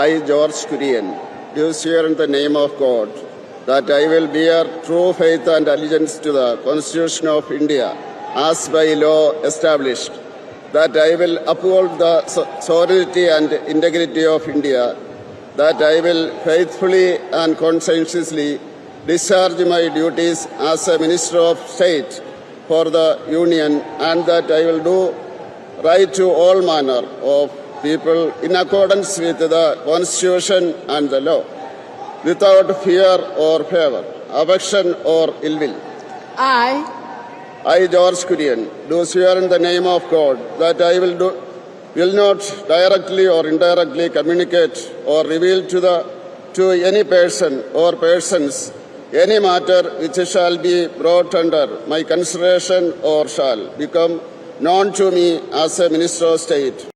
I, George Kurian, do swear in the name of God that I will bear true faith and allegiance to the Constitution of India as by law established, that I will uphold the sovereignty and integrity of India, that I will faithfully and conscientiously discharge my duties as a Minister of State for the Union, and that I will do right to all manner of people in accordance with the Constitution and the law, without fear or favor, affection or ill will. I, George Kurian, do swear in the name of God that I will not directly or indirectly communicate or reveal to any person or persons any matter which shall be brought under my consideration or shall become known to me as a Minister of State